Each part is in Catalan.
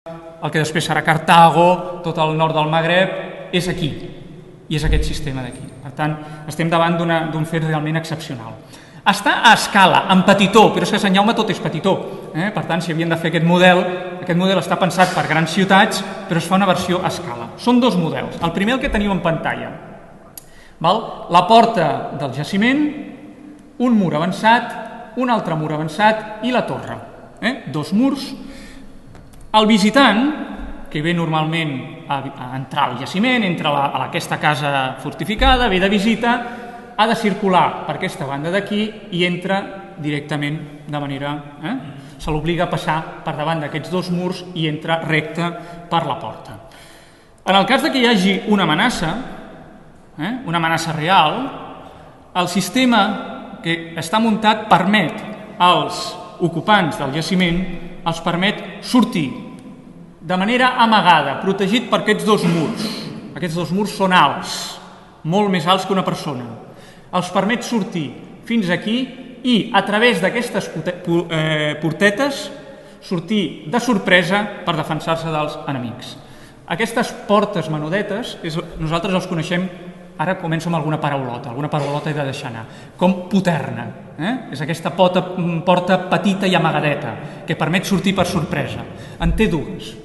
el que després serà Cartago, tot el nord del Magreb, és aquí, i és aquest sistema d'aquí. Per tant, estem davant d'un fet realment excepcional. Està a escala, en petitó, però és que a Sant Jaume tot és petitó. Per tant, si havien de fer aquest model està pensat per grans ciutats, però es fa una versió a escala. Són dos models. El primer, el que teniu en pantalla. La porta del jaciment, un mur avançat, un altre mur avançat i la torre. Dos murs. El visitant, que ve normalment a entrar al jaciment, entra a aquesta casa fortificada, ve de visita, ha de circular per aquesta banda d'aquí i entra directament de manera... Se l'obliga a passar per davant d'aquests dos murs i entra recte per la porta. En el cas que hi hagi una amenaça real, el sistema que està muntat permet als ocupants del jaciment, els permet sortir de manera amagada, protegit per aquests dos murs. Aquests dos murs són alts, molt més alts que una persona. Els permet sortir fins aquí i, a través d'aquestes portetes, sortir de sorpresa per defensar-se dels enemics. Aquestes portes menudetes, nosaltres els coneixem, ara començo amb alguna paraulota he de deixar anar, com poterna. És aquesta porta petita i amagadeta, que permet sortir per sorpresa. En té dues,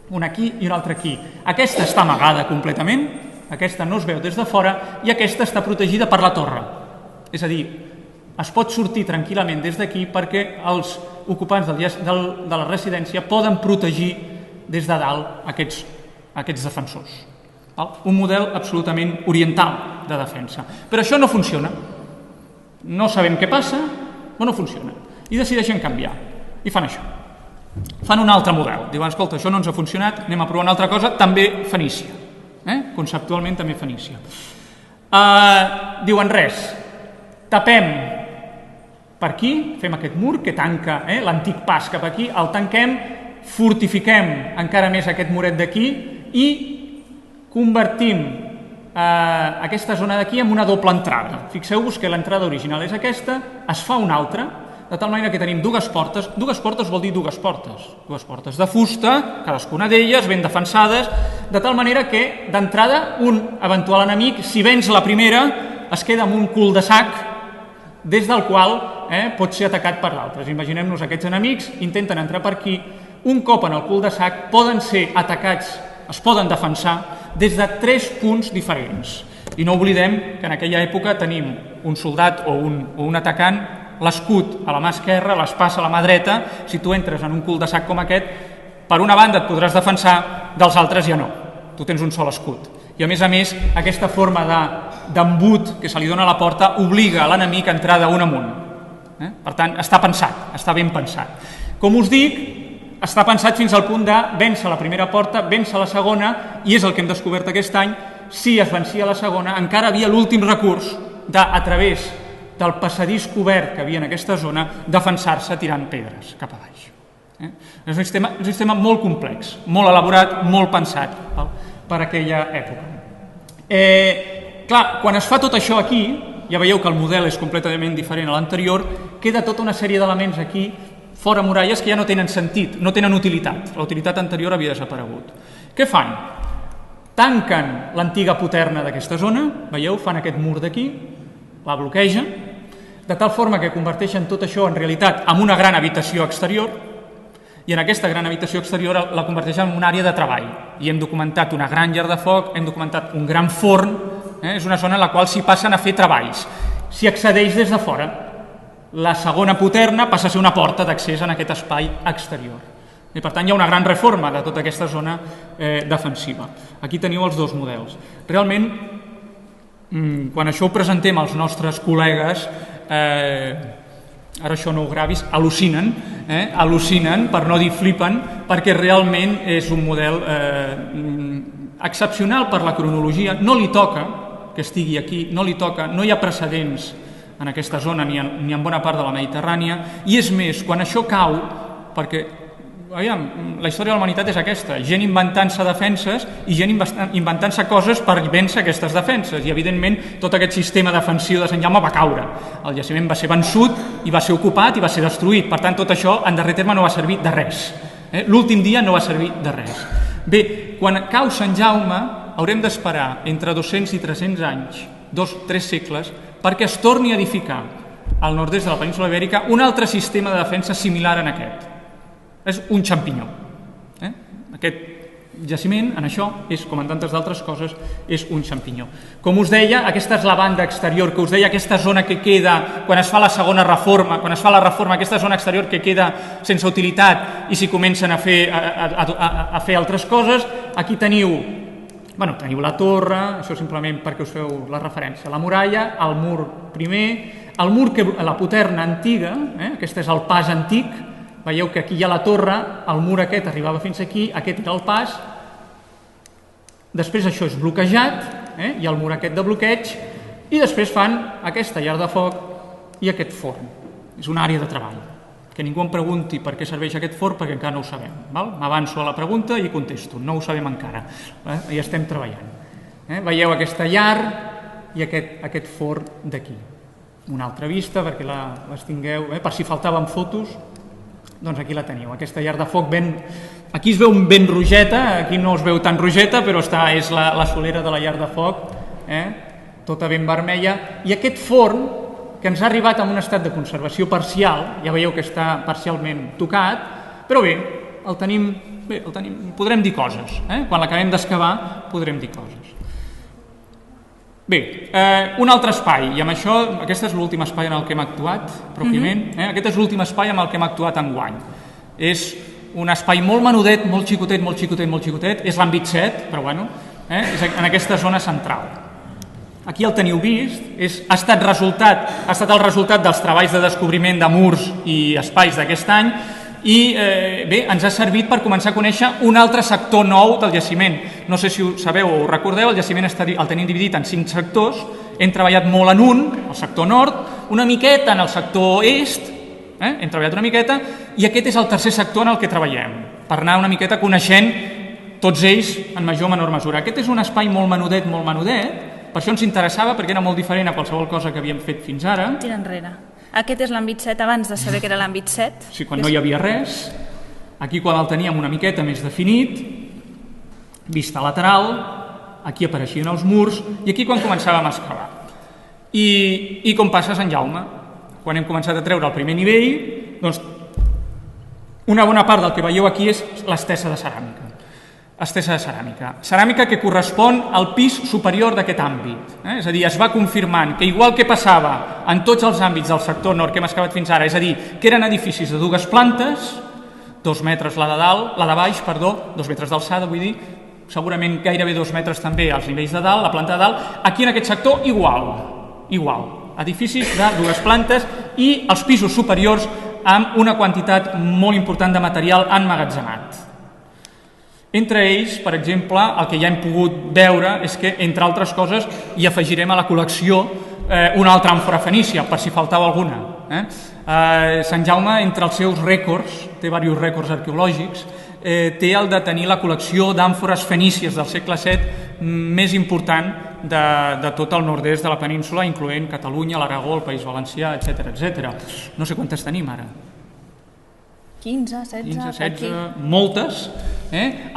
una aquí i una altra aquí. Aquesta està amagada completament, aquesta no es veu des de fora, i aquesta està protegida per la torre. És a dir, es pot sortir tranquil·lament des d'aquí perquè els ocupants de la residència poden protegir des de dalt aquests defensors. Un model absolutament oriental de defensa. Però això no funciona. No sabem què passa, però no funciona. I decideixen canviar. I fan això. Fan un altre model. Diuen, escolta, això no ens ha funcionat, anem a provar una altra cosa, també fenícia. Conceptualment també fenícia. Diuen, res, tapem per aquí, fem aquest mur que tanca l'antic pas cap aquí, el tanquem, fortifiquem encara més aquest muret d'aquí i convertim aquesta zona d'aquí en una doble entrada. Fixeu-vos que l'entrada original és aquesta, es fa una altra, de tal manera que tenim dues portes. Dues portes vol dir dues portes de fusta, cadascuna d'elles ben defensades, de tal manera que d'entrada un eventual enemic, si venç la primera, es queda amb un cul de sac des del qual pot ser atacat per l'altre. Imaginem-nos aquests enemics, intenten entrar per aquí, un cop en el cul de sac poden ser atacats, es poden defensar des de 3 punts diferents. I no oblidem que en aquella època tenim un soldat o un atacant, l'escut a la mà esquerra, l'espasa a la mà dreta. Si tu entres en un cul de sac com aquest, per una banda et podràs defensar, dels altres ja no. Tu tens un sol escut. I a més, aquesta forma d'embut que se li dona a la porta obliga l'enemic a entrar d'un amunt. Per tant, està pensat, està ben pensat. Com us dic, està pensat fins al punt de vèncer la primera porta, vèncer la segona, i és el que hem descobert aquest any, si es vencia la segona, encara havia l'últim recurs de, a través del passadís cobert que havia en aquesta zona, defensar-se tirant pedres cap a baix. És un sistema molt complex, molt elaborat, molt pensat per aquella època. Clar, quan es fa tot això aquí, ja veieu que el model és completament diferent a l'anterior, queda tota una sèrie d'elements aquí, fora muralles, que ja no tenen sentit, no tenen utilitat. La utilitat anterior havia desaparegut. Què fan? Tanquen l'antiga poterna d'aquesta zona, veieu, fan aquest mur d'aquí, la bloquegen, de tal forma que converteixen tot això en realitat en una gran habitació exterior, i en aquesta gran habitació exterior la converteixen en una àrea de treball. I hem documentat una gran llar de foc, hem documentat un gran forn, és una zona en la qual s'hi passen a fer treballs. S'hi accedeix des de fora. La segona poterna passa a ser una porta d'accés en aquest espai exterior. I per tant hi ha una gran reforma de tota aquesta zona defensiva. Aquí teniu els dos models. Realment, quan això ho presentem als nostres col·legues, ara això no ho gravis, al·lucinen, per no dir flipen, perquè realment és un model excepcional per la cronologia. No li toca que estigui aquí, no li toca, no hi ha precedents en aquesta zona ni en bona part de la Mediterrània, i és més, quan això cau, perquè la història de la humanitat és aquesta, gent inventant-se defenses i gent inventant-se coses per vèncer aquestes defenses, i evidentment tot aquest sistema defensiu de Sant Jaume va caure. El jaciment va ser vençut i va ser ocupat i va ser destruït. Per tant, tot això en darrer terme no va servir de res. L'últim dia no va servir de res. Bé, quan cau Sant Jaume haurem d'esperar entre 200 i 300 anys, 2-3 segles, perquè es torni a edificar al nord-est de la península Ibèrica un altre sistema de defensa similar a aquest. És un xampinyó. Aquest jaciment, en això, com en tantes d'altres coses, és un xampinyó. Com us deia, aquesta és la banda exterior, que us deia aquesta zona que queda, quan es fa la segona reforma, quan es fa la reforma, aquesta zona exterior que queda sense utilitat i s'hi comencen a fer altres coses. Aquí teniu la torre, això simplement perquè us feu la referència, la muralla, el mur primer, el mur, la poterna antiga, aquest és el pas antic. Veieu que aquí hi ha la torre, el mur aquest arribava fins aquí, aquest era el pas, després això és bloquejat, hi ha el mur aquest de bloqueig, i després fan aquesta llar de foc i aquest forn. És una àrea de treball. Que ningú em pregunti per què serveix aquest forn, perquè encara no ho sabem. M'avanço a la pregunta i contesto, no ho sabem encara, hi estem treballant. Veieu aquesta llar i aquest forn d'aquí. Una altra vista perquè les tingueu, per si faltaven fotos, doncs aquí la teniu, aquesta llar de foc aquí es veu ben rogeta, aquí no es veu tan rogeta, però és la solera de la llar de foc, tota ben vermella, i aquest forn que ens ha arribat en un estat de conservació parcial, ja veieu que està parcialment tocat, però bé, el tenim, podrem dir coses, quan l'acabem d'excavar podrem dir coses. Bé, un altre espai, i amb això, aquest és l'últim espai en el que hem actuat, pròpiament, aquest és l'últim espai en el que hem actuat enguany. És un espai molt menudet, molt xicotet, és l'àmbit 7, però bueno, és en aquesta zona central. Aquí el teniu vist, ha estat el resultat dels treballs de descobriment de murs i espais d'aquest any, i bé, ens ha servit per començar a conèixer un altre sector nou del jaciment. No sé si ho sabeu o ho recordeu, el jaciment el tenim dividit en 5 sectors, hem treballat molt en un, el sector nord, una miqueta en el sector est, hem treballat una miqueta, i aquest és el tercer sector en el que treballem, per anar una miqueta coneixent tots ells en major o menor mesura. Aquest és un espai molt menudet, per això ens interessava, perquè era molt diferent a qualsevol cosa que havíem fet fins ara. Tira enrere. Aquest és l'àmbit 7, abans de saber que era l'àmbit 7. Sí, quan no hi havia res. Aquí quan el teníem una miqueta més definit, vista lateral, aquí apareixien els murs, i aquí quan començàvem a excavar. I com passa a Sant Jaume, quan hem començat a treure el primer nivell, doncs una bona part del que veieu aquí és l'estesa de ceràmica. Estesa de ceràmica. Ceràmica que correspon al pis superior d'aquest àmbit. És a dir, es va confirmant que igual que passava en tots els àmbits del sector nord que hem excavat fins ara, és a dir, que eren edificis de 2 plantes, 2 metres la de baix, 2 metres d'alçada, vull dir, segurament gairebé 2 metres també als nivells de dalt, la planta de dalt, aquí en aquest sector igual. Edificis de 2 plantes i els pisos superiors amb una quantitat molt important de material emmagatzemat. Entre ells, per exemple, el que ja hem pogut veure és que, entre altres coses, hi afegirem a la col·lecció una altra àmfora fenícia, per si faltava alguna. Sant Jaume, entre els seus rècords, té diversos rècords arqueològics, té el de tenir la col·lecció d'àmfores fenícies del segle VII més important de tot el nord-est de la península, incloent Catalunya, l'Aragó, el País Valencià, etc. No sé quantes tenim ara. 15, 16, moltes.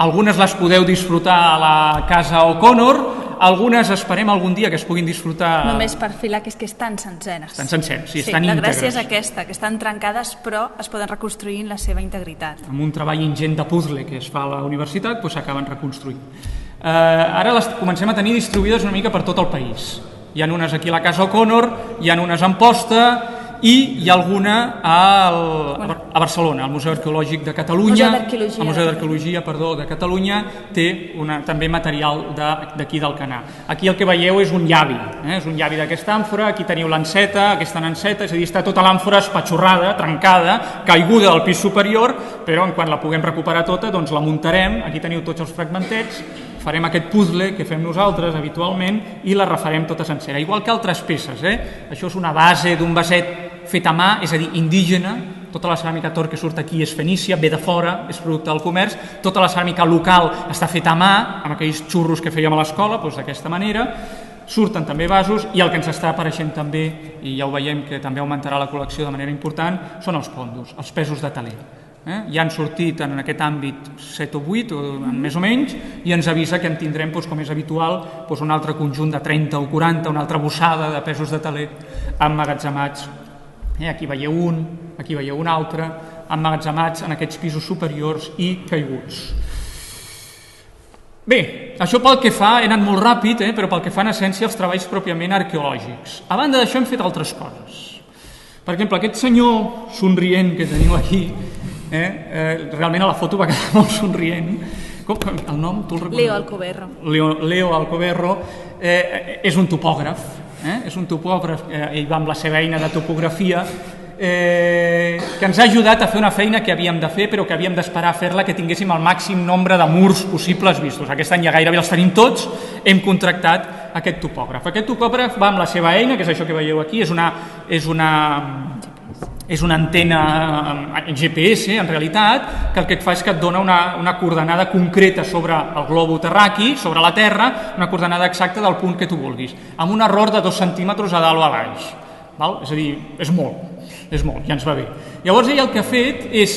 Algunes les podeu disfrutar a la Casa O'Connor, algunes esperem algun dia que es puguin disfrutar... Només per filar que és que estan senceres. Estan senceres, sí, estan íntegres. La gràcia és aquesta, que estan trencades però es poden reconstruir en la seva integritat. Amb un treball ingent de puzzle que es fa a la universitat, s'acaben reconstruint. Ara les comencem a tenir distribuïdes una mica per tot el país. Hi ha unes aquí a la Casa O'Connor, hi ha unes a Amposta, i hi ha alguna a Barcelona, al Museu Arqueològic de Catalunya. El Museu d'Arqueologia de Catalunya té també material d'aquí d'Alcanar. Aquí el que veieu és un llavi, és un llavi d'aquesta àmfora, aquí teniu l'enceta, aquesta enceta, és a dir, està tota l'àmfora espatxorrada, trencada, caiguda del pis superior, però quan la puguem recuperar tota, doncs la muntarem, aquí teniu tots els fragmentets, farem aquest puzzle que fem nosaltres habitualment i la refarem tota sencera, igual que altres peces. Això és una base d'un vaset fet a mà, és a dir, indígena. Tota la ceràmica tor que surt aquí és fenícia, ve de fora, és producte del comerç. Tota la ceràmica local està feta a mà, amb aquells xurros que fèiem a l'escola, doncs d'aquesta manera. Surten també vasos i el que ens està apareixent també, i ja ho veiem que també augmentarà la col·lecció de manera important, són els pondos, els pesos de taler. Ja han sortit en aquest àmbit 7 o 8, més o menys, i ens avisa que en tindrem, com és habitual, un altre conjunt de 30 o 40, una altra bossada de pesos de talet emmagatzemats. Aquí veieu un, aquí veieu un altre, emmagatzemats en aquests pisos superiors i caiguts. Bé, això pel que fa, he anat molt ràpid, però pel que fa en essència als treballs pròpiament arqueològics. A banda d'això hem fet altres coses. Per exemple, aquest senyor somrient que teniu aquí, realment a la foto va quedar molt somrient. El nom, tu el recordes? Leo Alcoberro. Leo Alcoberro és un topògraf, és un topògraf, ell va amb la seva eina de topografia, que ens ha ajudat a fer una feina que havíem de fer, però que havíem d'esperar a fer-la que tinguéssim el màxim nombre de murs possibles vistos. Aquest any ja gairebé els tenim tots, hem contractat aquest topògraf. Aquest topògraf va amb la seva eina, que és això que veieu aquí, és una antena GPS, en realitat, que el que et fa és que et dona una coordenada concreta sobre el globo terraqui, sobre la Terra, una coordenada exacta del punt que tu vulguis, amb un error de 2 centímetres a dalt o a baix. És a dir, és molt, ja ens va bé. Llavors ell el que ha fet és,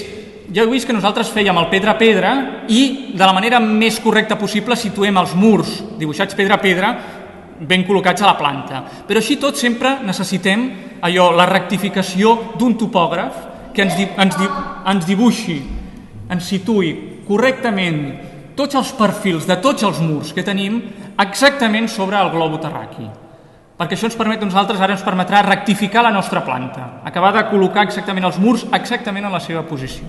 ja heu vist que nosaltres fèiem el pedra a pedra i de la manera més correcta possible situem els murs dibuixats pedra a pedra ben col·locats a la planta. Però així tot sempre necessitem la rectificació d'un topògraf que ens dibuixi, ens situï correctament tots els perfils de tots els murs que tenim exactament sobre el globo terraqui. Perquè això ens permet a nosaltres, ara ens permetrà rectificar la nostra planta, acabar de col·locar exactament els murs exactament en la seva posició.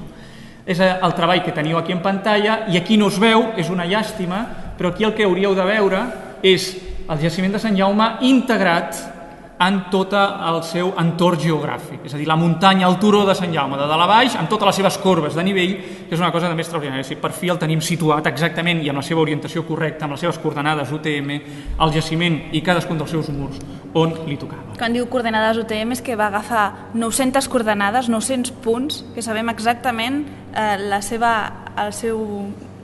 És el treball que teniu aquí en pantalla i aquí no es veu, és una llàstima, però aquí el que hauríeu de veure és el jaciment de Sant Jaume integrat en tot el seu entorn geogràfic, és a dir, la muntanya, el turó de Sant Jaume, de dalt a baix, amb totes les seves corbes de nivell, que és una cosa també extraordinària. Per fi el tenim situat exactament i amb la seva orientació correcta, amb les seves coordenades UTM, el jaciment i cadascun dels seus murs on li tocava. Quan diu coordenades UTM és que va agafar 900 coordenades, 900 punts, que sabem exactament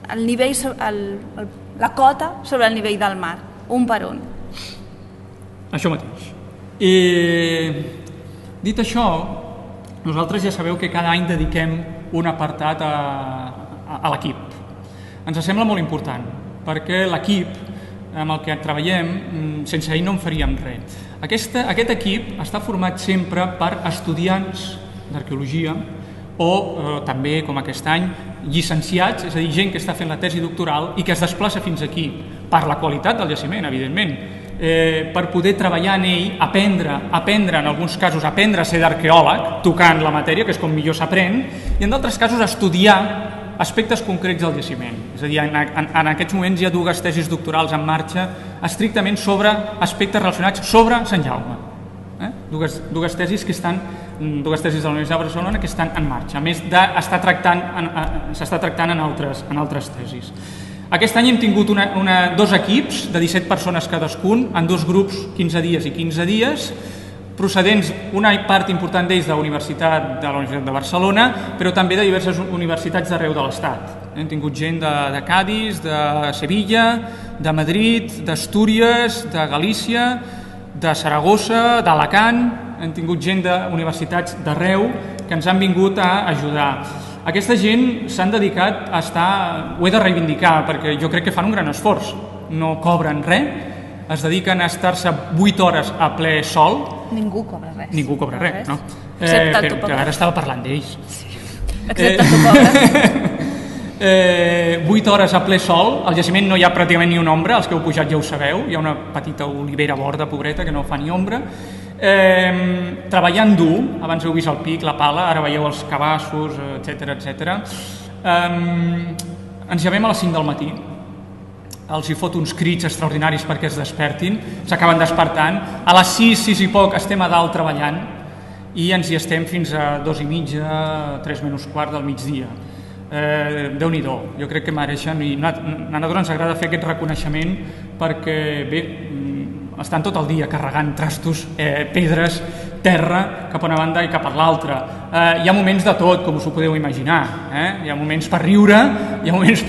el nivell, la cota sobre el nivell del mar, un per un. Això mateix. Dit això, nosaltres ja sabeu que cada any dediquem un apartat a l'equip. Ens sembla molt important, perquè l'equip amb el que treballem, sense ell no en faríem res. Aquest equip està format sempre per estudiants d'arqueologia o també, com aquest any, llicenciats, és a dir, gent que està fent la tesi doctoral i que es desplaça fins aquí, per la qualitat del jaciment, evidentment, per poder treballar en ell, aprendre en alguns casos, aprendre a ser d'arqueòleg, tocant la matèria, que és com millor s'aprèn, i en d'altres casos estudiar aspectes concrets del jaciment. És a dir, en aquests moments hi ha 2 tesis doctorals en marxa estrictament sobre aspectes relacionats sobre Sant Jaume. Dues tesis de la Universitat de Barcelona que estan en marxa, a més s'està tractant en altres tesis. Aquest any hem tingut 2 equips de 17 persones cadascun, en 2 grups, 15 dies i 15 dies, procedents, una part important d'ells de la Universitat de Barcelona, però també de diverses universitats d'arreu de l'Estat. Hem tingut gent de Cadis, de Sevilla, de Madrid, d'Astúries, de Galícia, de Saragossa, d'Alacant, hem tingut gent d'universitats d'arreu que ens han vingut a ajudar. Aquesta gent s'han dedicat a estar, ho he de reivindicar, perquè jo crec que fan un gran esforç, no cobren res, es dediquen a estar-se 8 hores a ple sol. Ningú cobra res. Ningú cobra res, no? Excepte el topògraf. Ara estava parlant d'ells. Sí. Excepte el topògraf. 8 hores a ple sol, al jaciment no hi ha pràcticament ni una ombra, els que heu pujat ja ho sabeu, hi ha una petita olivera borda, pobreta, que no fa ni ombra. Treballant dur, abans heu vist el pic, la pala, ara veieu els cabassos, etc. Ens llevem a les 5 del matí, els hi fot uns crits extraordinaris perquè es despertin, s'acaben despertant, a les 6 i poc estem a dalt treballant i ens hi estem fins a 2:30, 3 menys quart del migdia. Déu-n'hi-do, jo crec que mereixen, i a nosaltres ens agrada fer aquest reconeixement perquè, bé, estan tot el dia carregant trastos, pedres, terra, cap a una banda i cap a l'altra. Hi ha moments de tot, com us ho podeu imaginar. Hi ha moments per riure, hi ha moments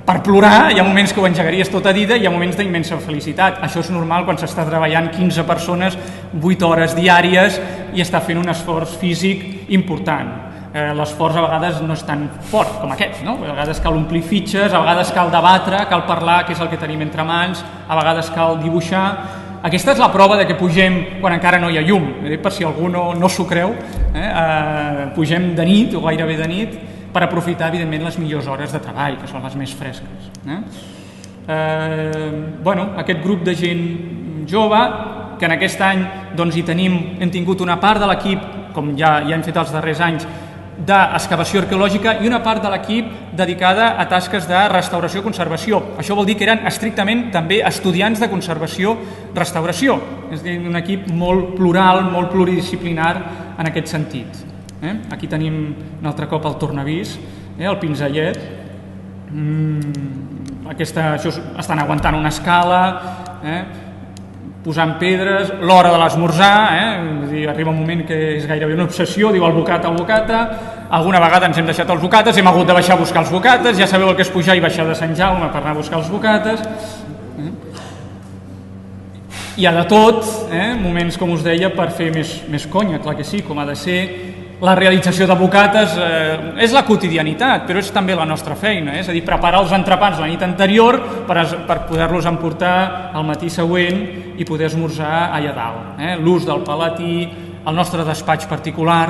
per plorar, hi ha moments que ho engegaries tot a dida, hi ha moments d'immensa felicitat. Això és normal quan s'està treballant 15 persones, 8 hores diàries i està fent un esforç físic important. l'esforç a vegades no és tan fort com aquest, no? A vegades cal omplir fitxes, a vegades cal debatre, cal parlar, què és el que tenim entre mans, a vegades cal dibuixar. Aquesta és la prova de que pugem quan encara no hi ha llum, per si algú no s'ho creu, pugem de nit o gairebé de nit per aprofitar, evidentment, les millors hores de treball, que són les més fresques. Aquest grup de gent jove, que en aquest any doncs, hem tingut una part de l'equip, com ja hem fet els darrers anys, d'excavació arqueològica i una part de l'equip dedicada a tasques de restauració i conservació. Això vol dir que eren estrictament també estudiants de conservació-restauració. És a dir, un equip molt plural, molt pluridisciplinar en aquest sentit. Aquí tenim un altre cop el tornavís, el pinzellet. Estan aguantant una escala, posant pedres, l'hora de l'esmorzar, arriba un moment que és gairebé una obsessió, diu el bocata, alguna vegada ens hem deixat els bocates, hem hagut de baixar a buscar els bocates, ja sabeu el que és pujar i baixar de Sant Jaume per anar a buscar els bocates. Hi ha de tot, moments, com us deia, per fer més conya, clar que sí, com ha de ser. La realització de bocates és la quotidianitat, però és també la nostra feina, és a dir, preparar els entrepans la nit anterior per poder-los emportar al matí següent i poder esmorzar allà dalt. L'ús del palatí, el nostre despatx particular,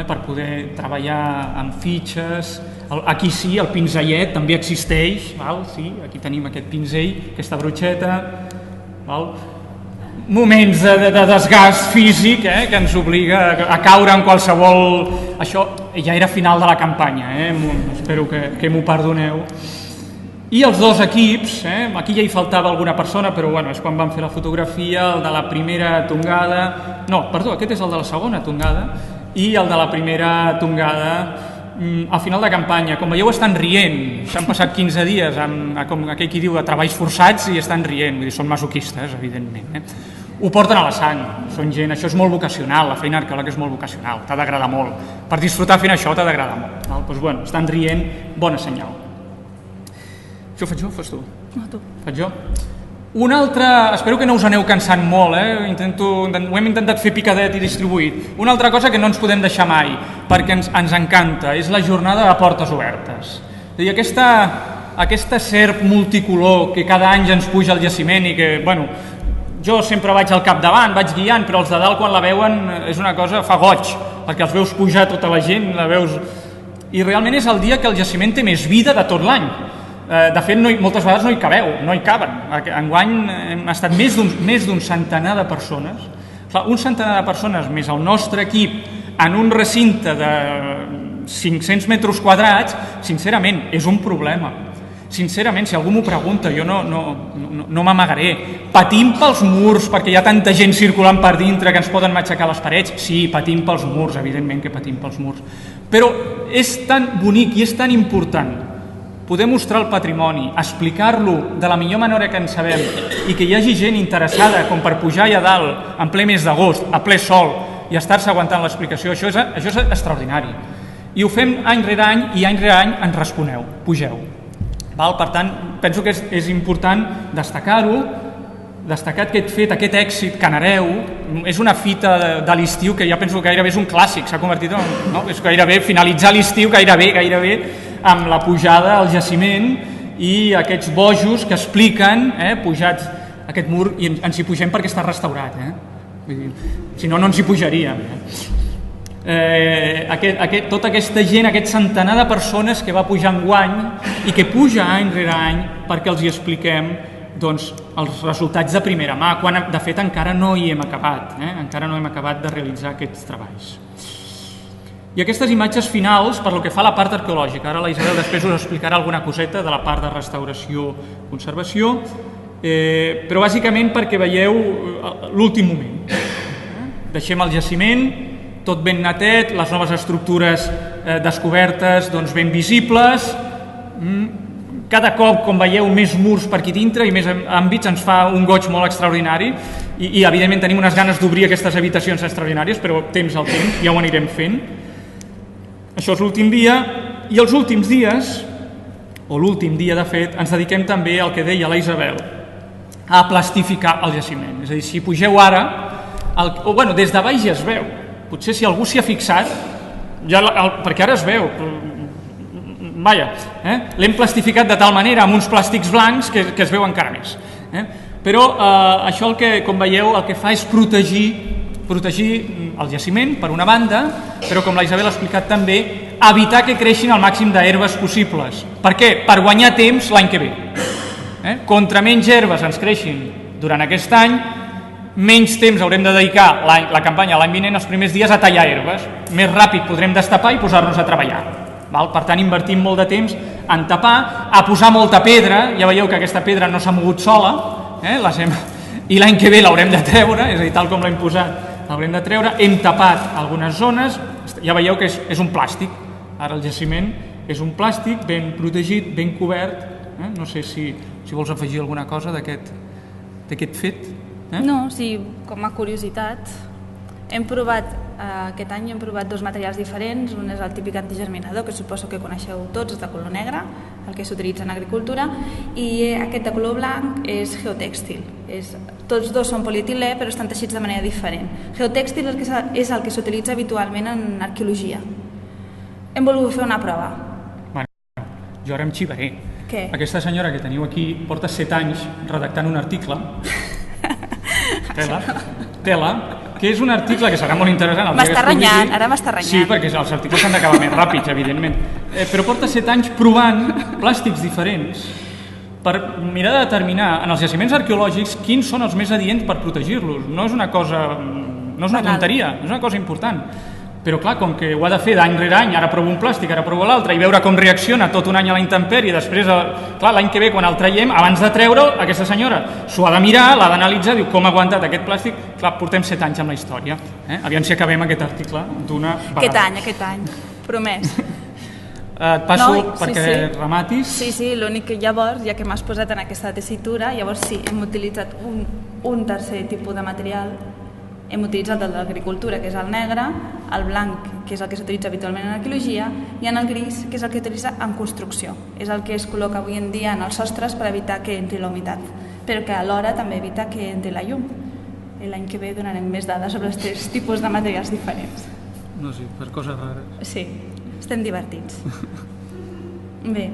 per poder treballar amb fitxes. Aquí sí, el pinzellet també existeix, sí, aquí tenim aquest pinzell, aquesta brotxeta, moments de desgast físic que ens obliga a caure en qualsevol... Això ja era final de la campanya, espero que m'ho perdoneu. I els dos equips, aquí ja hi faltava alguna persona, però és quan vam fer la fotografia, el de la primera tongada... No, perdó, aquest és el de la segona tongada, i el de la primera tongada al final de campanya. Com veieu, estan rient. S'han passat 15 dies, com aquell qui diu, de treballs forçats i estan rient. Vull dir, són masoquistes, evidentment. Ho porten a la sang, són gent, això és molt vocacional, la feina arqueològica és molt vocacional, t'ha d'agradar molt. Per disfrutar fent això t'ha d'agradar molt. Doncs estan rient, bona senyal. Això ho faig jo o fas tu? No, tu. Faig jo? Un altre, espero que no us aneu cansant molt, ho hem intentat fer picadet i distribuït. Una altra cosa que no ens podem deixar mai, perquè ens encanta, és la jornada de portes obertes. És a dir, aquesta serp multicolor que cada any ens puja al jaciment i que, jo sempre vaig al capdavant, vaig guiant, però els de dalt quan la veuen és una cosa, fa goig, perquè els veus pujar tota la gent, la veus... I realment és el dia que el jaciment té més vida de tot l'any. De fet, moltes vegades no hi cabeu, no hi caben. Enguany hem estat més d'un centenar de persones. Un centenar de persones més el nostre equip en un recinte de 500 metres quadrats, sincerament, és un problema. Sincerament, si algú m'ho pregunta, jo no m'amagaré. Patim pels murs, perquè hi ha tanta gent circulant per dintre que ens poden matxacar les parets. Sí, patim pels murs, evidentment que patim pels murs. Però és tan bonic i és tan important poder mostrar el patrimoni, explicar-lo de la millor manera que en sabem i que hi hagi gent interessada com per pujar allà dalt en ple mes d'agost, a ple sol, i estar-se aguantant l'explicació. Això és extraordinari. I ho fem any rere any i any rere any ens responeu, pugeu. Per tant, penso que és important destacar-ho, destacar aquest fet, aquest èxit que anareu. És una fita de l'estiu que ja penso que gairebé és un clàssic, s'ha convertit en... És gairebé finalitzar l'estiu, gairebé, amb la pujada al jaciment i aquests bojos que expliquen, pujats aquest mur, i ens hi pugem perquè està restaurat. Si no, no ens hi pujaríem. Tota aquesta gent, aquest centenar de persones que va pujar enguany i que puja any rere any perquè els hi expliquem els resultats de primera mà, quan de fet encara no hi hem acabat, encara no hem acabat de realitzar aquests treballs. I aquestes imatges finals, per lo que fa a la part arqueològica, ara la Isabel després us explicarà alguna coseta de la part de restauració-conservació, però bàsicament perquè veieu l'últim moment. Deixem el jaciment, tot ben netet, les noves estructures descobertes ben visibles. Cada cop, com veieu, més murs per aquí dintre i més àmbits, ens fa un goig molt extraordinari i evidentment tenim unes ganes d'obrir aquestes habitacions extraordinàries, però temps al temps, ja ho anirem fent. Això és l'últim dia, i els últims dies, o l'últim dia de fet, ens dediquem també al que deia la Isabel, a plastificar el jaciment. És a dir, si pugeu ara, des de baix ja es veu. Potser si algú s'hi ha fixat, perquè ara es veu, vaja, l'hem plastificat de tal manera amb uns plàstics blancs que es veu encara més. Però això, com veieu, el que fa és protegir el jaciment, per una banda, però com la Isabel ha explicat també, evitar que creixin el màxim d'herbes possibles. Per què? Per guanyar temps l'any que ve. Contra menys herbes ens creixin durant aquest any, menys temps haurem de dedicar la campanya l'any vinent, els primers dies, a tallar herbes. Més ràpid podrem destapar i posar-nos a treballar. Per tant, invertim molt de temps en tapar, a posar molta pedra. Ja veieu que aquesta pedra no s'ha mogut sola, i l'any que ve l'haurem de treure, és a dir, tal com l'hem posat, l'haurem de treure. Hem tapat algunes zones, ja veieu que és un plàstic. Ara el jaciment és un plàstic ben protegit, ben cobert. No sé si vols afegir alguna cosa d'aquest fet. No, sí, com a curiositat, aquest any hem provat dos materials diferents. Un és el típic antigerminador, que suposo que coneixeu tots, de color negre, el que s'utilitza en agricultura, i aquest de color blanc és geotèxtil. Tots dos són polietilè, però estan teixits de manera diferent. Geotèxtil és el que s'utilitza habitualment en arqueologia. Hem volgut fer una prova. Jo ara em xivaré. Què? Aquesta senyora que teniu aquí porta 7 anys redactant un article, Tela, que és un article que serà molt interessant. M'està renyant, ara m'està renyant. Sí, perquè els articles s'han d'acabar més ràpids, evidentment. Però porta 7 anys provant plàstics diferents per mirar de determinar en els jaciments arqueològics quins són els més adients per protegir-los. No és una tonteria, és una cosa important. Però clar, com que ho ha de fer d'any rere any, ara provo un plàstic, ara provo l'altre, i veure com reacciona tot un any a la intempèrie, i després, clar, l'any que ve, quan el traiem, abans de treure'l, aquesta senyora s'ho ha de mirar, l'ha d'analitzar, diu com ha aguantat aquest plàstic. Clar, portem 7 anys amb la història. Aviam si acabem aquest article d'una vegada. Aquest any, promès. Et passo perquè rematis. Sí, l'únic que llavors, ja que m'has posat en aquesta tessitura, llavors sí, hem utilitzat un tercer tipus de material. Hem utilitzat el de l'agricultura, que és el negre, el blanc, que és el que s'utilitza habitualment en arqueologia, i en el gris, que és el que s'utilitza en construcció. És el que es col·loca avui en dia en els sostres per evitar que entri la humitat, però que alhora també evita que entri la llum. L'any que ve donarem més dades sobre els 3 tipus de materials diferents. No, sí, per coses rares. Sí, estem divertits. Bé,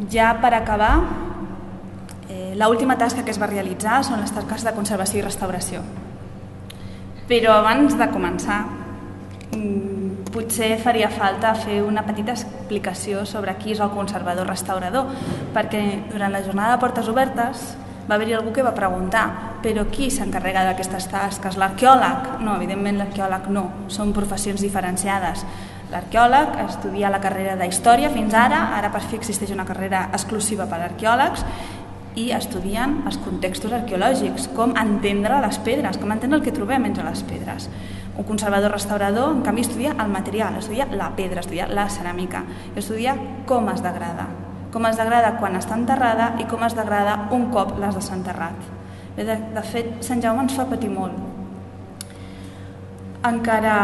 ja per acabar, l'última tasca que es va realitzar són les tasques de conservació i restauració. Però abans de començar, potser faria falta fer una petita explicació sobre qui és el conservador restaurador, perquè durant la jornada de portes obertes va haver-hi algú que va preguntar però qui s'encarrega d'aquestes tasques? L'arqueòleg? No, evidentment l'arqueòleg no, són professions diferenciades. L'arqueòleg estudia la carrera d'història fins ara per fi existeix una carrera exclusiva per a arqueòlegs, i estudien els contextos arqueològics, com entendre les pedres, com entendre el que trobem entre les pedres. Un conservador restaurador, en canvi, estudia el material, estudia la pedra, estudia la ceràmica, estudia com es degrada quan està enterrada i com es degrada un cop l'has desenterrat. De fet, Sant Jaume ens fa patir molt. Encara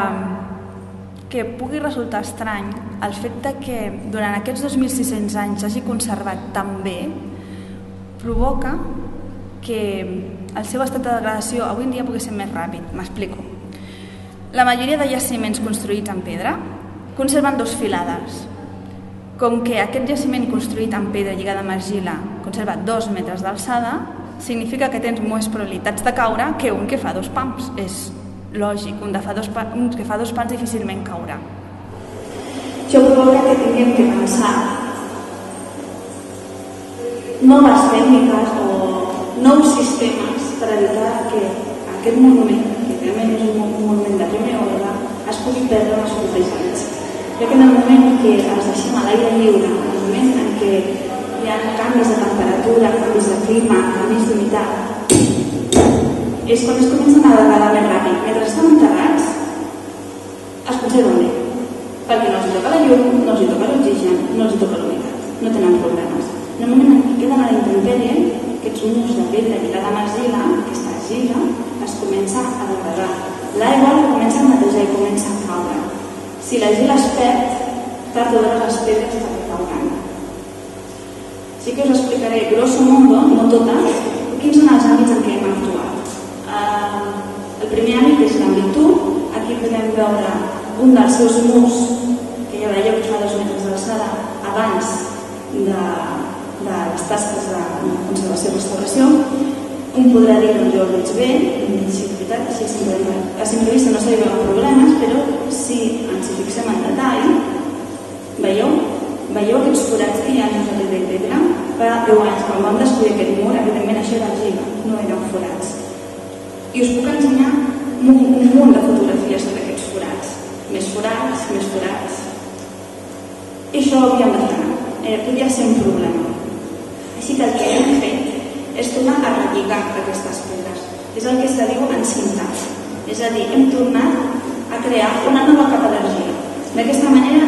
que pugui resultar estrany el fet que durant aquests 2.600 anys s'hagi conservat tan bé, provoca que el seu estat de degradació avui en dia pugui ser més ràpid. M'explico. La majoria de jaciments construïts en pedra conserven 2 filades. Com que aquest jaciment construït en pedra lligada amb argila conserva 2 metres d'alçada, significa que tens més probabilitats de caure que un que fa 2 pams. És lògic, un que fa 2 pams difícilment caurà. Això provoca que tinguem que pensar noves tècniques o nous sistemes per evitar que aquest monument, que realment és un monument de primer ordre, es pugui perdre en els propers anys. Ja que en el moment en què els deixem a l'aire lliure, en el moment en què hi ha canvis de temperatura, canvis de clima, canvis d'humitat, és quan es comencen a degradar més ràpid. Mentre estan enterrats, es conserven bé, perquè no els toca la llum, no els toca l'oxigen, no els toca l'humitat, no tenen problemes. En el moment en què queden a la intempèrie, aquests murs de pedra lligada amb argila, aquesta argila, es comença a degradar. L'aigua comença a netejar i comença a caure. Si l'argila es perd, tard o d'hora les pedres també cauran. Sí que us explicaré, grosso modo, no totes, quins són els àmbits en què hem actuat. El primer àmbit és l'àmbit 1. aquí podem veure un dels seus murs, que ja veieu que fa 2 metres d'alçada, abans de les tasques de conservació i restauració. Un podrà dir, doncs jo ho veig bé, és veritat, a simple vista no se li veuen problemes, però si ens hi fixem en detall, veieu aquests forats que hi ha dins de pedra? Fa 10 anys, quan vam descobrir aquest mur, evidentment això era argila, no eren forats. I us puc ensenyar un munt de fotografies sobre aquests forats. Més forats, més forats. I això ho havíem de frenar. Podia ser un problema. Així que el que hem fet és tornar a relligar aquestes pedres. És el que se diu encintar. És a dir, hem tornat a crear una nova capa d'argila. D'aquesta manera,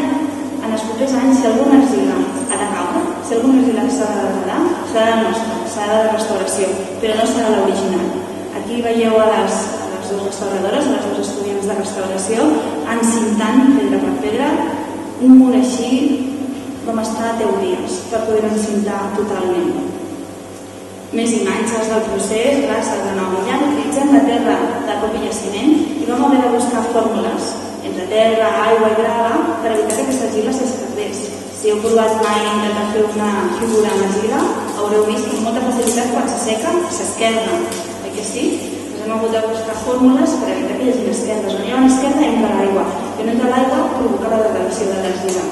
en els propers anys, si alguna argila ha de caure, si alguna argila s'ha de degradar, serà la nostra, serà de restauració, però no serà l'original. Aquí veieu a les dues restauradores, a les dues estudiants de restauració, encintant pedra per pedra, un mur així vam estar 10 dies per poder encintar totalment. Més imatges del procés, clar, s'ha d'anar mullant, utilitzem la terra de copi i ciment i vam haver de buscar fórmules entre terra, aigua i grava per evitar que aquesta argila s'escardés. Si heu provat mai intentar fer una figura amb argila, haureu vist que amb molta facilitat quan s'asseca s'esquerda, oi que sí? Doncs hem hagut de buscar fórmules per evitar que hi hagi esquerdes. On hi ha una esquerda entra l'aigua, i on entra l'aigua provoca la degradació de l'argila.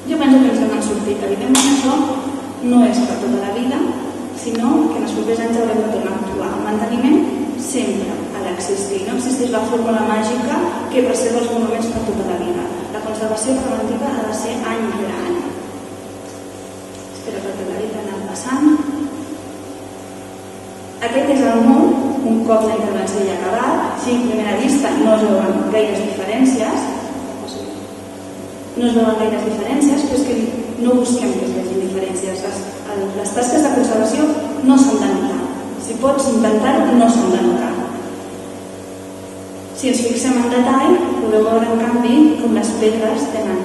Jo penso que ens hem sortit. Evidentment això no és per tota la vida, sinó que en els propers anys haurem de tornar a actuar. El manteniment sempre ha d'existir. No existeix la fórmula màgica que preserva els monuments per tota la vida. La conservació preventiva ha de ser any rere any. Espero que el dit ha anat passant. Aquest és el mur, un cop la intervenció ja acabat. Sí, a primera vista no es veuen gaires diferències, però és que no busquem que es vegin diferències. Les tasques de conservació no s'han de notar. Si pots intentar-ho, no s'han de notar. Si ens fixem en detall, podeu veure en canvi com les pedres tenen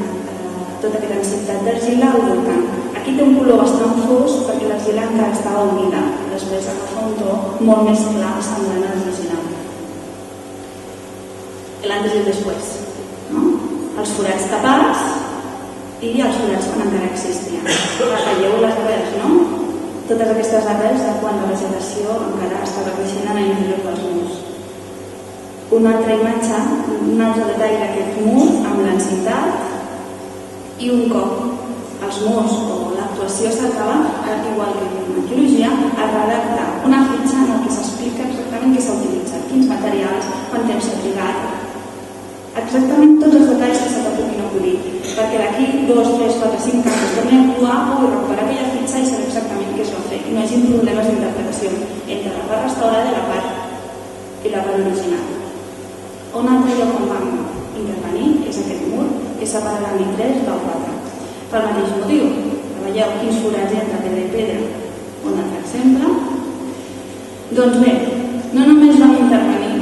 tota aquesta densitat d'argila al voltant. Aquí té un color bastant fosc perquè l'argila encara estava humida. Després agafa un to molt més clar, semblant a l'original. L'antes i el després. Els forats tapats i els forats quan encara existien. Veieu les arrels, no? Totes aquestes arrels de quan la vegetació encara estava creixent a l'interior dels murs. Una altra imatge, un altre detall d'aquest mur amb l'encintat i un cop els murs o l'actuació s'acaba, igual que en arqueologia, es redacta una fitxa en què s'explica exactament què s'ha utilitzat, quins materials, quant temps s'ha trigat, exactament tots els detalls que se puguin acudir, perquè d'aquí 2, 3, 4, 5 anys es torni a actuar o recuperar aquella fitxa i saber exactament què es va fer i no hi hagi problemes d'interpretació entre la part restaurada i la part original. Un altre lloc on vam intervenir és aquest mur que separa l'àmbit 3 del 4. Pel mateix motiu, veieu quins forats hi ha entre pedra i pedra. Un altre exemple. Doncs bé, no només vam intervenir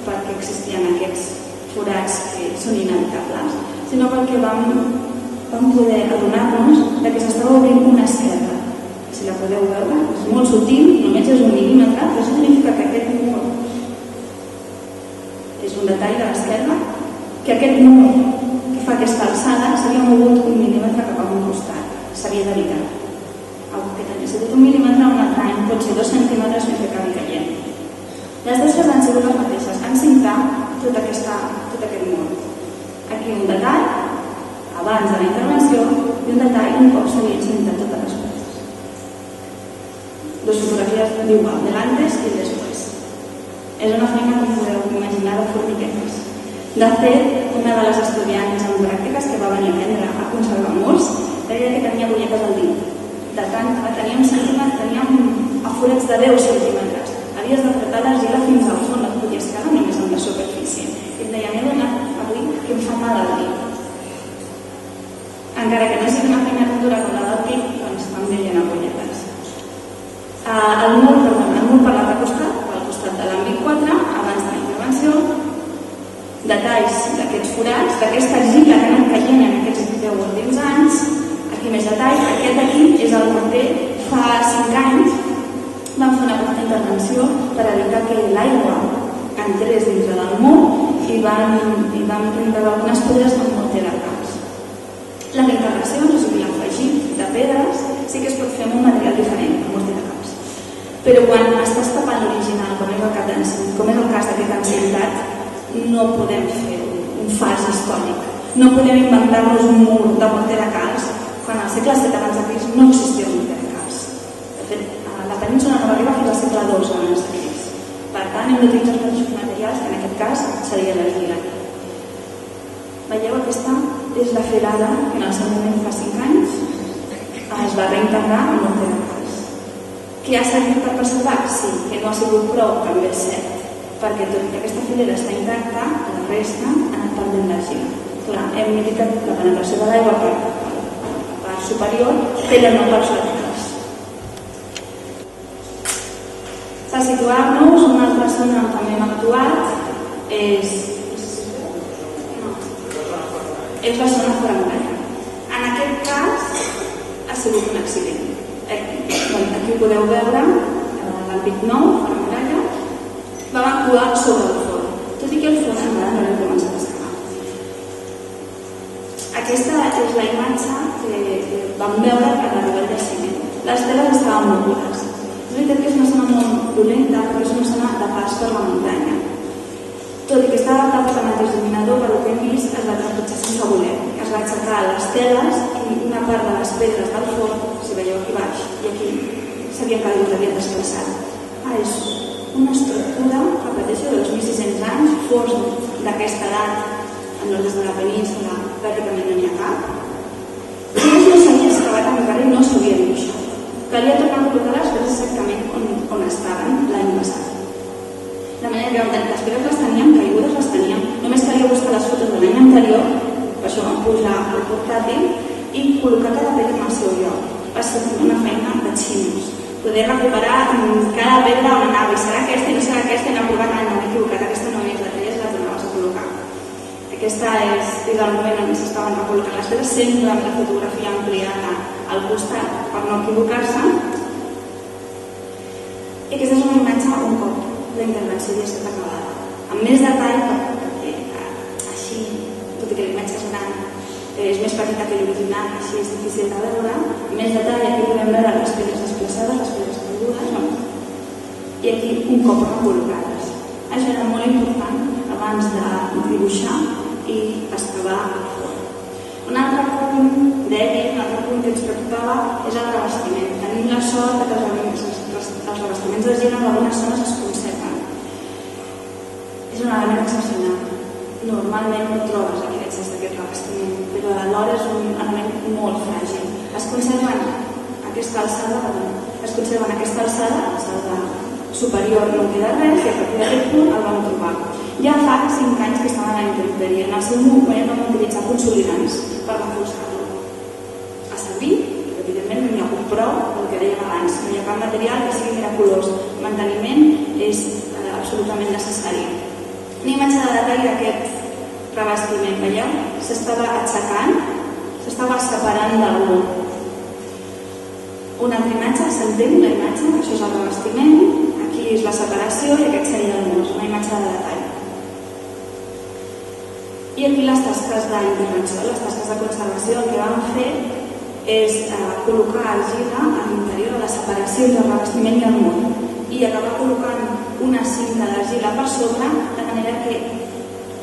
perquè existien aquests forats que són inevitables, sinó perquè vam poder adonar-nos que s'estava obrint una esquerda. Si la podeu veure, és molt sutil, només és 1 mil·límetre, però això significa que aquest mur és un detall de l'esquerda, que aquest mur que fa aquesta alçada s'havia mogut 1 mil·límetre cap a un costat, s'havia d'evitar. El que també ha sigut 1 mil·límetre un altre any, pot ser 2 centímetres més que acabi caient. Les deixes han sigut les mateixes, encintar tot aquest mur. Aquí un detall, abans de la intervenció, i un detall un cop s'havia encintat totes les peces. 2 fotografies d'igual, de l'antes i després. És una feina que podeu imaginar de formiquetes. De fet, una de les estudiants en pràctiques que va venir a aprendre a conservar murs deia que tenia bulletes al dit. De tant, tenia un centímetre, tenia forats de 10 centímetres. Havies d'apretar l'argila fins al fons, no et podies quedar només amb la superfície. I em deia, m'he donat avui que em fa mal al dit. Encara que no sigui una feina tan dura com la del dit, doncs també hi ha bulletes. El mur per l'altre costat, pel costat de l'àmbit 4, abans de la intervenció, detalls d'aquests forats, d'aquesta argila que ha anat caient en aquests 10 últims anys. Aquí més detalls, aquest d'aquí és el morter. Fa 5 anys vam fer una petita intervenció per evitar que l'aigua entrés dintre del mur i van encavar algunes pedres amb morter de calç. La integració, o sigui, l'afegit de pedres, sí que es pot fer amb un material diferent, amb morter de calç. Però quan estàs tapant l'original, com és el cas d'aquest encintat, no podem fer un fals històric. No podem inventar-nos un mur de morter de calç quan al segle VII abans de Crist no existia un morter de calç. De fet, la península no va arribar fins al segle II abans de Crist. Per tant, hem d'utilitzar els mateixos materials, que en aquest cas seria l'argila. Veieu, aquesta és la filada que en el seu moment fa 5 anys es va reintegrar amb morter de calç. Què ha servit per preservar? Sí, que no ha sigut prou, també és cert, perquè tot i que aquesta filera està intacta, la resta ha anat perdent l'argila. Clar, hem mitigat la penetració de l'aigua per part superior, però no per laterals. Per situar-nos, una altra zona on també hem actuat és la zona fora muralla. En aquest cas ha sigut un accident. Aquí ho podeu veure, l'àmbit nou, fora muralla, va actuar sobre el forn, tot i que el forn encara no l'hem començat a escalar. Aquesta és la imatge que vam veure a l'arribar del ciment. Les teles estaven molt dures. És veritat que és una zona molt dolenta, perquè és una zona de pas per la muntanya. Tot i que estava adaptat per l'antidominador, per el que hem vist, es va trepitjar sense voler. Es va aixecar les teles i una part de les pedres del forn, si veieu aquí baix i aquí, s'havien caigut, havien desplaçat. És una estructura, repeteixo, de 2.600 anys, forns d'aquesta edat, en l'ordre de la península, pràcticament no n'hi ha cap. I no s'havia excavat en el carrer i no s'havia dibuixat. Calia tornar a col·locar les pedres exactament on estaven l'any passat. De manera que les pedres les teníem, caigudes les teníem, només calia buscar les fotos de l'any anterior, per això vam pujar al portàtil i col·locar cada pedra en el seu lloc. Va ser una feina de xinos. Poder recuperar cada pedra on anava, i serà aquesta i no serà aquesta, i anar provant, no m'he equivocat, aquesta no és, la tries la tornaves a col·locar. Aquesta és el moment on s'estaven recol·locant les pedres, sempre amb la fotografia ampliada al costat per no equivocar-se. I aquesta és una imatge un cop la intervenció ja ha estat acabada. Amb més detall, perquè així, tot i que la imatge és gran, és més petita que l'original, així és difícil de veure. Amb més detall, aquí podem veure les pedres desplaçades, les pedres perdudes, i aquí un cop recol·locades. Això era molt important abans de dibuixar i excavar el forn. Un altre punt dèbil, un altre punt que ens preocupava és el revestiment. Tenim la sort que els revestiments d'argila en algunes zones es conserven. És un element excepcional. Normalment no trobes evidències d'aquest revestiment, però alhora és un element molt fràgil. Es conserven aquesta alçada, l'alçada superior no queda res, i a partir d'aquest punt el vam trobar. Ja fa 5 anys que estaven a la intempèrie. En el seu moment vam utilitzar consolidants per reforçar-lo. A servir, evidentment no hi ha hagut prou, el que dèiem abans, no hi ha cap material que sigui miraculós. El manteniment és absolutament necessari. Una imatge de detall d'aquest revestiment, veieu? S'estava aixecant, s'estava separant del mur. Una altra imatge, s'entén la imatge, això és el revestiment, aquí és la separació i aquest seria el mur, una imatge de detall. I aquí les tasques d'intervenció, les tasques de conservació, el que vam fer és col·locar argila a l'interior de la separació entre el revestiment i el mur i acabar col·locant una cinta d'argila per sobre de manera que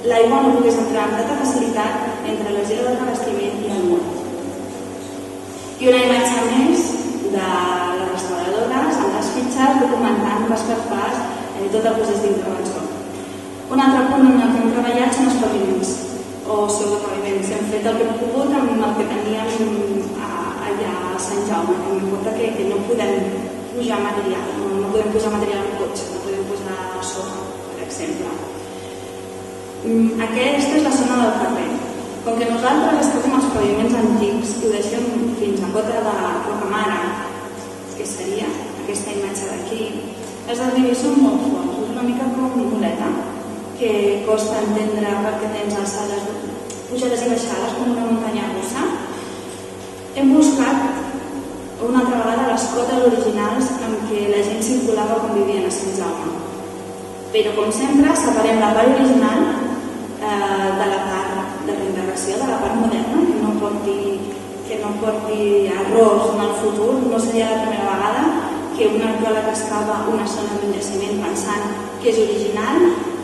l'aigua no pogués entrar amb tanta facilitat entre l'argila del revestiment i el mur. I una imatge més de les restauradores amb les fitxes documentant pas per pas tot el procés d'intervenció. Un altre punt en el que hem treballat són els paviments o pseudopaviments. Hem fet el que hem pogut amb el que teníem allà a Sant Jaume, tenint en compte que no podem pujar material, no podem posar material en cotxe, no podem posar sorra, per exemple. Aquesta és la zona del carrer. Com que nosaltres estem els paviments antics i ho deixem fins a cota de rocamara, que seria aquesta imatge d'aquí, els desnivells són molt forts, és una mica com una muleta que costa entendre perquè tens alçades, pujades i baixades com una muntanya russa. Hem buscat una altra vegada les cotes originals en què la gent circulava quan vivien a Sant Jaume. Però, com sempre, separem la part original de la part de reintegració, de la part moderna, que no porti errors en el futur. No seria la primera vegada que un arqueòleg excava una zona d'un jaciment pensant que és original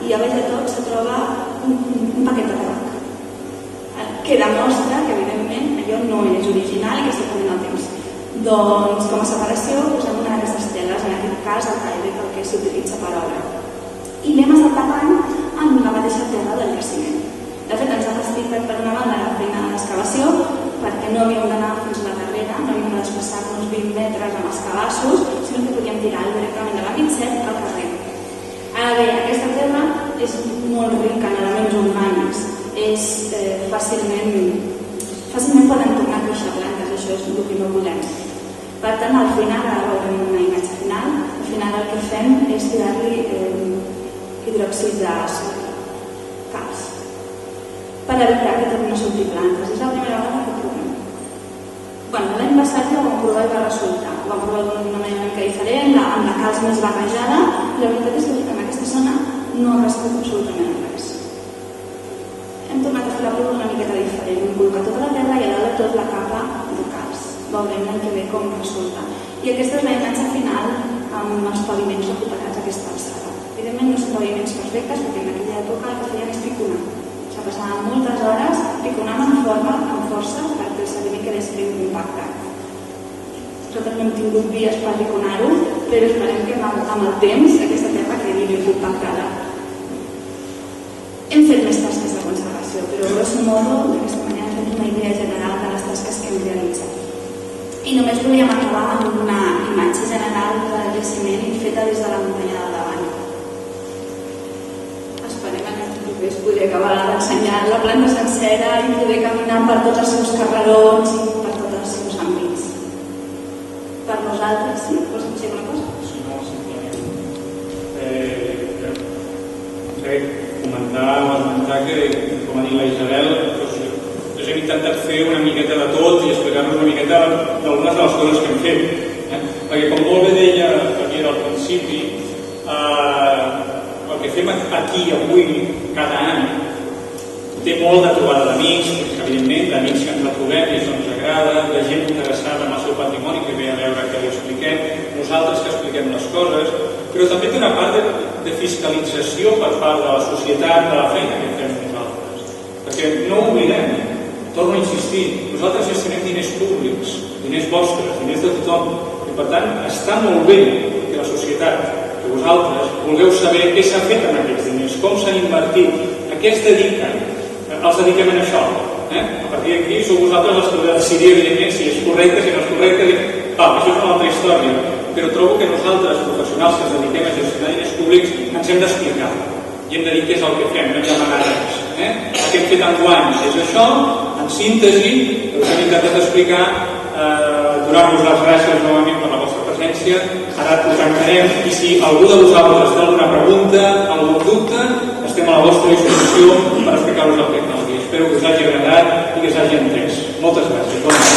i a baix de tot se troba un paquet de tabac, que demostra que, evidentment, allò no és original i que està perdent el temps. Doncs, com a separació, posem una d'aquestes teles, en aquest cas el caire, que s'utilitza per obra. I anem tapant amb la mateixa terra del jaciment. De fet, ens ha facilitat per una banda la feina d'excavació, perquè no havíem d'anar fins a la darrere, no havíem de desplaçar-nos 20 metres amb els cabassos, sinó que podíem tirar directament de la mitset al carrer. Ara bé, aquesta terra és molt rica en elements orgànics, fàcilment poden tornar a créixer plantes, això és el que no volem. Per tant, al final, ara veurem una imatge final, al final el que fem és tirar-li hidròxid de calç per evitar que tornin a sortir plantes. És la primera vegada que ho provem. L'any passat ja ho vam provar i va resultar. Ho vam provar d'una manera una mica diferent, amb la calç més barrejada, i la veritat és que en aquesta zona no ha rescat absolutament res. Hem tornat a fer la prova una miqueta diferent. Hem col·locat tota la terra i a dalt de tot la capa de calç. Veurem l'any que ve com resulta. I aquesta és la imatge final amb els paviments recuperats a aquesta alçada. Evidentment no són paviments perfectes perquè en aquella època el que feien és piconar. Se passaven moltes hores piconant amb força perquè el sediment quedés ben compactat. Nosaltres no hem tingut dies per piconar-ho, però esperem que amb el temps aquesta terra quedi ben compactada. Hem fet més tasques de conservació, però grosso modo d'aquesta manera hem fet una idea general de les tasques que hem realitzat. I només volíem acabar amb una imatge general del jaciment feta des de la muntanya del davant. Esperem que després podré acabar d'ensenyar la planta sencera i poder caminar per tots els seus carrerons i per tots els seus àmbits. Per nosaltres, sí? Vols afegir alguna cosa? Sí, no, simplement. Comentar que, com ha dit la Isabel, doncs hem intentat fer una miqueta de tot i explicar-nos una miqueta d'algunes de les coses que hem fet. Perquè, com molt bé deia al principi, el que fem aquí avui, cada any, té molt de trobada d'amics, evidentment, d'amics que ens retrobem i això ens agrada, de gent interessada en el seu patrimoni que ve a veure què li expliquem, nosaltres que expliquem les coses, però també té una part de fiscalització per part de la societat, de la feina que fem nosaltres. Perquè no ho oblidem, torno a insistir, nosaltres gestionem diners públics, diners vostres, diners de tothom, i per tant està molt bé que la societat, que vosaltres vulgueu saber què s'ha fet amb aquests diners, com s'han invertit, a què es dediquen, els dediquem en això. A partir d'aquí sou vosaltres els que heu de decidir, evidentment, si és correcte, si no és correcte, això és una altra història, però trobo que nosaltres, professionals que ens dediquem a gestionar diners públics, ens hem d'explicar i hem de dir què és el que fem, no hem d'amagar res. El que hem fet enguany és això, en síntesi, us hem intentat explicar, donar-vos les gràcies novament per la vostra presència, ara us tancarem i si algú de vosaltres té alguna pregunta, algun dubte, estem a la vostra disposició per explicar-vos el que calgui. Espero que us hagi agradat i que us hagi entès. Moltes gràcies.